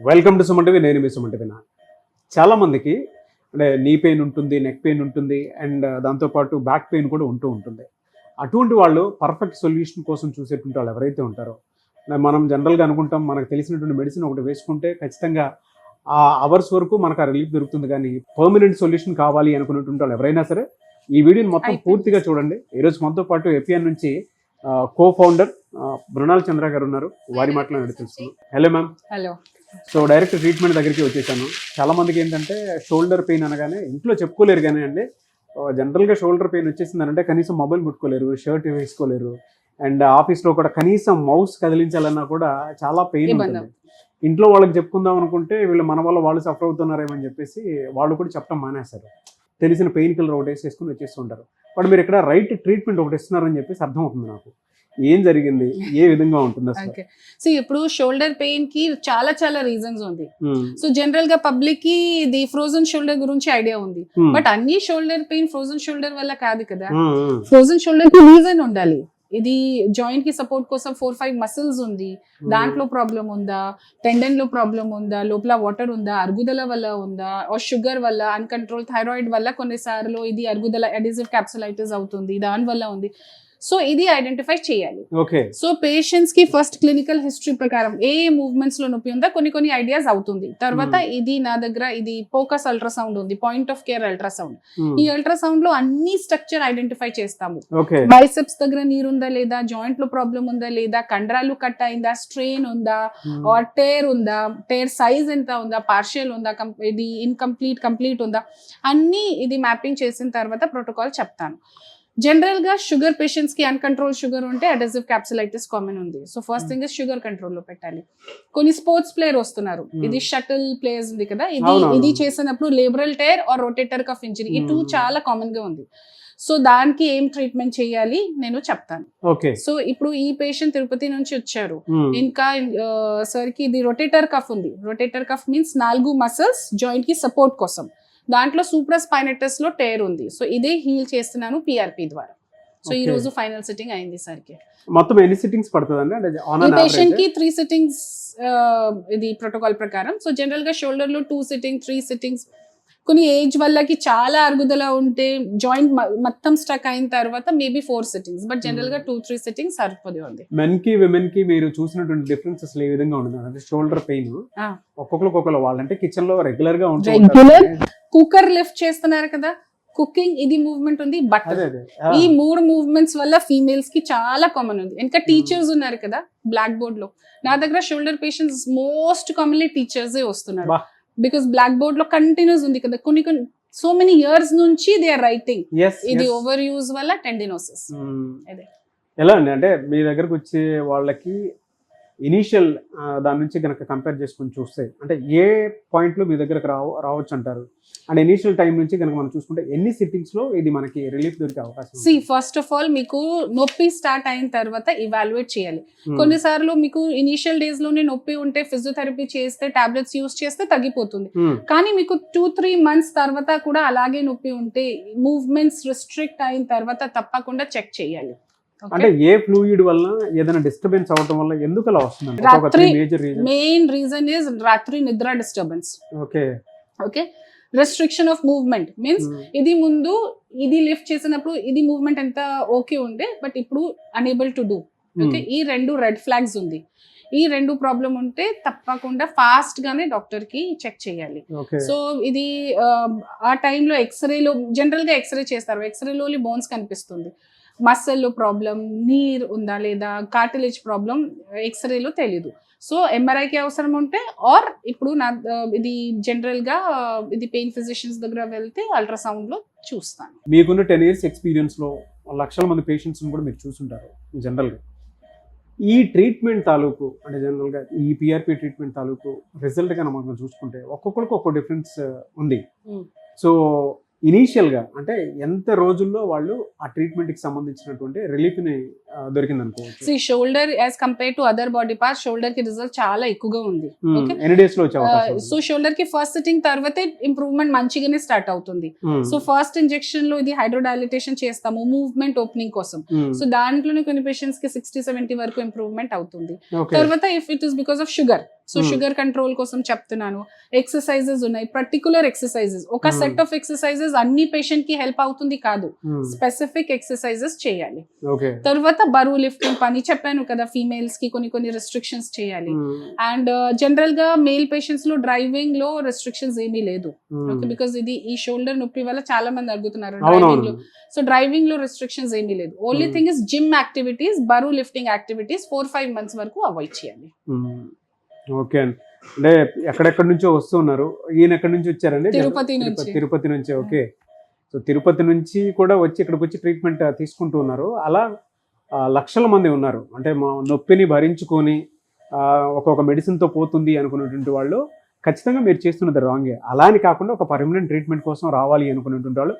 Welcome to Suman TV. నేను మీ Suman TV. చాలా మందికి అంటే నీ పెయిన్ ఉంటుంది, నెక్ పెయిన్ ఉంటుంది, అండ్ దాంతోపాటు బ్యాక్ పెయిన్ కూడా ఉంటుంది. అటువంటి వాళ్ళు పర్ఫెక్ట్ సొల్యూషన్ కోసం చూసేటువంటి వాళ్ళు ఎవరైతే ఉంటారో, మనం జనరల్గా అనుకుంటాం మనకు తెలిసినటువంటి మెడిసిన్ ఒకటి వేసుకుంటే ఖచ్చితంగా ఆ అవర్స్ వరకు మనకు ఆ రిలీఫ్ దొరుకుతుంది. కానీ పర్మనెంట్ సొల్యూషన్ కావాలి అనుకున్నటువంటి వాళ్ళు ఎవరైనా సరే ఈ వీడియోని మొత్తం పూర్తిగా చూడండి. ఈరోజు మనతో పాటు ఎపిఎన్ నుంచి కో ఫౌండర్ మృణాల్ చంద్ర గారు ఉన్నారు. వారి మాటలో అడిగి తెలుసుకున్నాం. Hello ma'am. Hello. So direct treatment దగ్గరికి వచ్చేసాను. చాలా మందికి ఏంటంటే షోల్డర్ పెయిన్ అనగానే ఇంట్లో చెప్పుకోలేరు, కానీ అండి జనరల్గా షోల్డర్ పెయిన్ వచ్చేసిందంటే కనీసం మొబైల్ ముట్టుకోలేరు, షర్ట్ వేసుకోలేరు, అండ్ ఆఫీస్లో కూడా కనీసం మౌస్ కదిలించాలన్నా కూడా చాలా పెయిన్ ఉంటుంది. ఇంట్లో వాళ్ళకి చెప్పుకుందాం అనుకుంటే వీళ్ళు మన వల్ల వాళ్ళు సఫర్ అవుతున్నారేమని చెప్పేసి వాళ్ళు కూడా చెప్పడం మానేస్తారు. తెలిసిన పెయిన్ కిల్లర్ ఒకటి వేసేసుకుని వచ్చేస్తుంటారు. బట్ మీరు ఇక్కడ రైట్ ట్రీట్మెంట్ ఒకటి ఇస్తున్నారని చెప్పేసి అర్థమవుతుంది నాకు. ఏం జరిగింది, ఏ విధంగా ఉంటుంది అసలు? సో ఇప్పుడు షోల్డర్ పెయిన్ కి చాలా చాలా రీజన్స్ ఉంది. సో జనరల్ గా పబ్లిక్ కి ఇది ఫ్రోజన్ షోల్డర్ గురించి ఐడియా ఉంది, బట్ అన్ని షోల్డర్ పెయిన్ ఫ్రోజన్ షోల్డర్ వల్ల కాదు కదా. ఫ్రోజన్ షోల్డర్ కి రీజన్ ఉండాలి. ఇది జాయింట్ కి సపోర్ట్ కోసం 4-5 మసిల్స్ ఉంది, దాంట్లో ప్రాబ్లం ఉందా, టెండన్ లో ప్రాబ్లం ఉందా, లోపల వాటర్ ఉందా, అరుగుదల వల్ల ఉందా, షుగర్ వల్ల, అన్కంట్రోల్ థైరాయిడ్ వల్ల కొన్నిసార్లు ఇది అరుగుదల అడిజివ్ క్యాప్సులైటిస్ అవుతుంది, దాని వల్ల ఉంది. సో ఇది ఐడెంటిఫై చేయాలి. సో పేషెంట్స్ కి ఫస్ట్ క్లినికల్ హిస్టరీ ప్రకారం ఏ మూవ్మెంట్స్ లో నొప్పి ఉందా కొన్ని ఐడియాస్ అవుతుంది. తర్వాత ఇది నా దగ్గర ఇది ఫోకస్ అల్ట్రాసౌండ్ ఉంది, పాయింట్ ఆఫ్ కేర్ అల్ట్రాసౌండ్. ఈ అల్ట్రాసౌండ్ లో అన్ని స్ట్రక్చర్ ఐడెంటిఫై చేస్తాము. బైసెప్స్ దగ్గర నీరుందా లేదా, జాయింట్ లో ప్రాబ్లం ఉందా లేదా, కండరాలు కట్ అయిందా, స్ట్రెయిన్ ఉందా, ఆర్ టేర్ ఉందా, టేర్ సైజ్ ఎంత ఉందా, పార్షియల్ ఉందా, ఇది ఇన్కంప్లీట్ కంప్లీట్ ఉందా, అన్ని ఇది మ్యాపింగ్ చేసిన తర్వాత ప్రోటోకాల్ చెప్తాను. జనరల్ గా షుగర్ పేషెంట్స్ కి అన్కంట్రోల్ షుగర్ ఉంటే అడెసివ్ క్యాప్సులైటిస్ కామన్ ఉంది. So first thing is sugar control లో పెట్టాలి. కొన్ని స్పోర్ట్స్ ప్లేయర్ వస్తున్నారు, ఇది షటిల్ ప్లేయర్స్ ఉంది కదా, ఇది చేసినప్పుడు labral tear or rotator cuff injury, ఈ 2 చాలా కామన్ గా ఉంది. సో దానికి ఏం ట్రీట్మెంట్ చేయాలి నేను చెప్తాను. సో ఇప్పుడు ఈ పేషెంట్ తిరుపతి నుంచి వచ్చారు. ఇంకా సార్ కి ఇది రొటేటర్ కఫ్ ఉంది. Rotator cuff means 4 muscles joint కి సపోర్ట్ కోసం. దాంట్లో సూప్రాస్పైనటస్ లో టేర్ ఉంది. సో ఇదే హీల్ చేస్తున్నాను పిఆర్పి ద్వారా. సో ఈ రోజు ఫైనల్ సిట్టింగ్ అయింది సార్ కి. మొత్తం ఎన్ని సిట్టింగ్స్ పడుతుందండి ఈ పేషెంట్ కి 3 సిట్టింగ్స్ ఇది ప్రోటోకాల్ ప్రకారం. సో జనరల్ గా షోల్డర్ లో 2 సిట్టింగ్ 3 సిట్టింగ్స్. కొన్ని ఏజ్ వల్లకి చాలా అరుగుదల ఉంటే జాయింట్ మొత్తం స్టక్ అయిన తర్వాత మేబీ 4 సిట్టింగ్స్, బట్ జనరల్ గా 2-3 సిట్టింగ్స్ సరిపోతుంది. మెన్ కి విమెన్ కి మీరు చూసినటువంటి డిఫరెన్సెస్ ఏ విధంగా ఉంటుంది అంటే షోల్డర్ పెయిన్ ఒక్కొక్కరు వాళ్ళంటే కిచెన్ లో రెగ్యులర్ గా రెగ్యులర్ కుక్కర్ లిఫ్ట్ చేస్తున్నారు కదా, కుకింగ్ ఇది మూవ్మెంట్ ఉంది, బట్ ఈ 3 మూవ్మెంట్స్ వల్ల ఫీమేల్స్ కి చాలా కామన్ ఉంది. ఇంకా టీచర్స్ ఉన్నారు కదా బ్లాక్ బోర్డ్ లో, నా దగ్గర shoulder patients most commonly teachers వస్తున్నారు. బికాస్ బ్లాక్ బోర్డ్ లో కంటిన్యూస్ ఉంది కదా, కొన్ని సో మెనీ ఇయర్స్ నుంచి దే ఆర్ రైటింగ్. ఇది ఓవర్ యూజ్ వల్ల టెండినోసిస్. ఎలా అండి అంటే మీ దగ్గరకు వచ్చే వాళ్ళకి ఇనీషియల్ దాని నుంచి కనుక కంపేర్ చేసుకుని చూస్తే అంటే ఏ పాయింట్ లో మీ దగ్గరకు రావచ్చు అంటారు? అండ్ ఇనీషియల్ టైం నుంచి కనుక మనం చూసుకుంటే ఎన్ని సిట్టింగ్స్ లో ఇది మనకి రిలీఫ్ దొరికే అవకాశం? ఫస్ట్ ఆఫ్ ఆల్ మీకు నొప్పి స్టార్ట్ అయిన తర్వాత ఇవాల్యుయేట్ చేయాలి. కొన్నిసార్లు మీకు ఇనీషియల్ డేస్ లోనే నొప్పి ఉంటే ఫిజియోథెరపీ చేస్తే టాబ్లెట్స్ యూస్ చేస్తే తగ్గిపోతుంది. కానీ మీకు 2-3 మంత్స్ తర్వాత కూడా అలాగే నొప్పి ఉంటే మూవ్మెంట్స్ రిస్ట్రిక్ట్ అయిన తర్వాత తప్పకుండా చెక్ చేయాలి. అంటే ఏ ఫ్లూయిడ్ వల్ల ఏదైనా డిస్టర్బెన్స్ అవడం వల్ల ఎందుకు అలా వస్తుంది? మెయిన్ రీజన్ ఇస్ రాత్రి నిద్ర disturbance. Okay restriction of movement means ఇది ముందు ఇది లిఫ్ట్ చేసినప్పుడు ఇది మూవ్మెంట్ ఎంత ఓకే ఉండే, బట్ ఇప్పుడు అనేబుల్ టు డూ. ఓకే ఈ 2 రెడ్ ఫ్లాగ్స్ ఉంది. ఈ 2 ప్రాబ్లం ఉంటే తప్పకుండా ఫాస్ట్ గానే డాక్టర్ కి చెక్ చేయాలి. సో ఇది ఆ టైంలో ఎక్స్రేలో జనరల్ గా ఎక్స్రే చేస్తారు. ఎక్స్రేలో బోన్స్ కనిపిస్తుంది, మసల్లో ప్రాబ్లం, నీర్ ఉందా లేదా, కార్టిలేజ్ ప్రాబ్లం ఎక్స్రేలో తెలీదు. సో ఎంఆర్ఐకి అవసరం ఉంటే ఆర్ ఇప్పుడు ఇది జనరల్ గా ఇది పెయిన్ ఫిజిషియన్స్ దగ్గర వెళ్తే అల్ట్రాసౌండ్ లో చూస్తాను. మీకున్న 10 years ఎక్స్పీరియన్స్ లో లక్షల మంది పేషెంట్స్ కూడా మీరు చూసుంటారు. జనరల్ గా ఈ ట్రీట్మెంట్ తాలూకు అంటే జనరల్ గా ఈ పిఆర్పి ట్రీట్మెంట్ తాలూకు రిజల్ట్ గా మనం చూసుకుంటే ఒక్కొక్కరికి ఒక్కో డిఫరెన్స్ ఉంది. సో ఇనీషియల్గా అంటే ఎంత రోజుల్లో వాళ్ళు ఆ ట్రీట్మెంట్కి సంబంధించినటువంటి రిలీఫ్ని దొరికింది అనుకోవచ్చు. సో ఈ shoulder as compare to other body part shoulder కి రిజల్ట్ చాలా ఎక్కువగా ఉంది. ఓకే, ఎన్ని డేస్ లో వచ్చే అవకాశం ఉంది? సో షోల్డర్ కి ఫస్ట్ సిట్టింగ్ తర్వాతే ఇంప్రూవ్మెంట్ మంచిగానే స్టార్ట్ అవుతుంది. సో ఫస్ట్ ఇంజెక్షన్ లో ఇది హైడ్రోడైలిటేషన్ చేస్తాము మూవ్మెంట్ ఓపెనింగ్ కోసం. సో దాంట్లోనే కొన్ని పేషెంట్స్ కి 60-70 వరకు ఇంప్రూవ్మెంట్ అవుతుంది. తర్వాత if it is because of sugar, so sugar control కోసం చెప్తున్నాను. ఎక్సర్సైజెస్ ఉన్నాయి, పర్టికులర్ ఎక్సర్సైజెస్. ఒక సెట్ ఆఫ్ ఎక్సర్సైజెస్ అన్ని పేషెంట్ కి హెల్ప్ అవుతుంది కాదు, స్పెసిఫిక్ ఎక్సర్సైజెస్ చేయాలి. తర్వాత బరువు లిఫ్టింగ్ పని చెప్పాను కదా, ఫీమేల్స్ కి కొన్ని రెస్ట్రిక్షన్స్ చేయాలి. అండ్ జనరల్ గా మేల్ పేషెంట్స్ లో డ్రైవింగ్ లో రెస్ట్రిక్షన్స్ ఏమీ లేదు. ఓకే, బికాస్ ఇది ఈ షోల్డర్ నొప్పి వల్ల చాలా మంది అడుగుతున్నారు డ్రైవింగ్ లో. సో డ్రైవింగ్ లో రెస్ట్రిక్షన్స్ ఏమీ లేదు. Only thing is gym activities, బరువు లిఫ్టింగ్ యాక్టివిటీస్ 4-5 months వరకు అవాయిడ్ చేయాలి. ఓకే అండి, అంటే ఎక్కడెక్కడి నుంచో వస్తున్నారు. ఈయన ఎక్కడి నుంచి వచ్చారండి? తిరుపతి నుంచి. ఓకే, సో తిరుపతి నుంచి కూడా వచ్చి ఇక్కడికి వచ్చి ట్రీట్మెంట్ తీసుకుంటూ ఉన్నారు. అలా లక్షల మంది ఉన్నారు. అంటే మా నొప్పిని భరించుకొని ఒక్కొక్క మెడిసిన్తో పోతుంది అనుకునేటువంటి వాళ్ళు ఖచ్చితంగా మీరు చేస్తున్నది రాంగే. అలా అని కాకుండా ఒక పర్మనెంట్ ట్రీట్మెంట్ కోసం రావాలి అనుకునేటువంటి వాళ్ళు